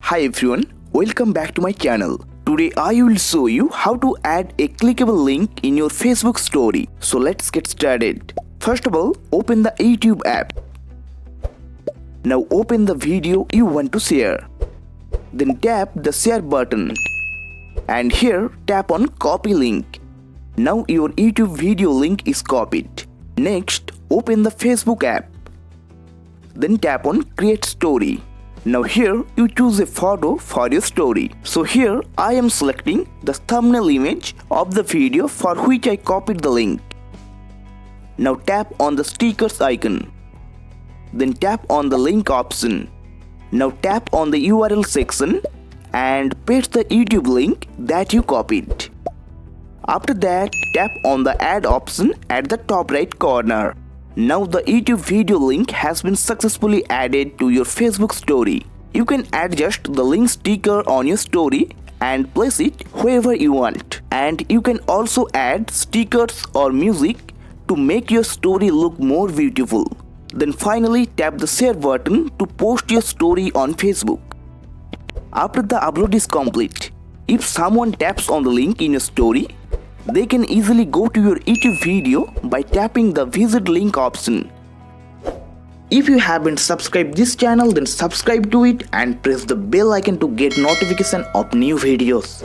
Hi everyone, welcome back to my channel. Today I will show you how to add a clickable link in your Facebook story. So let's get started. First of all, open the YouTube app. Now open the video you want to share. Then tap the share button. And here tap on copy link. Now your YouTube video link is copied. Next, open the Facebook app. Then tap on create story. Now here you choose a photo for your story. So here I am selecting the thumbnail image of the video for which I copied the link. Now tap on the stickers icon. Then tap on the link option. Now tap on the URL section and paste the YouTube link that you copied. After that, tap on the add option at the top right corner. Now the YouTube video link has been successfully added to your Facebook story. You can adjust the link sticker on your story and place it wherever you want. And you can also add stickers or music to make your story look more beautiful. Then finally tap the share button to post your story on Facebook. After the upload is complete, if someone taps on the link in your story, they can easily go to your YouTube video by tapping the visit link option. If you haven't subscribed this channel, then subscribe to it and press the bell icon to get notification of new videos.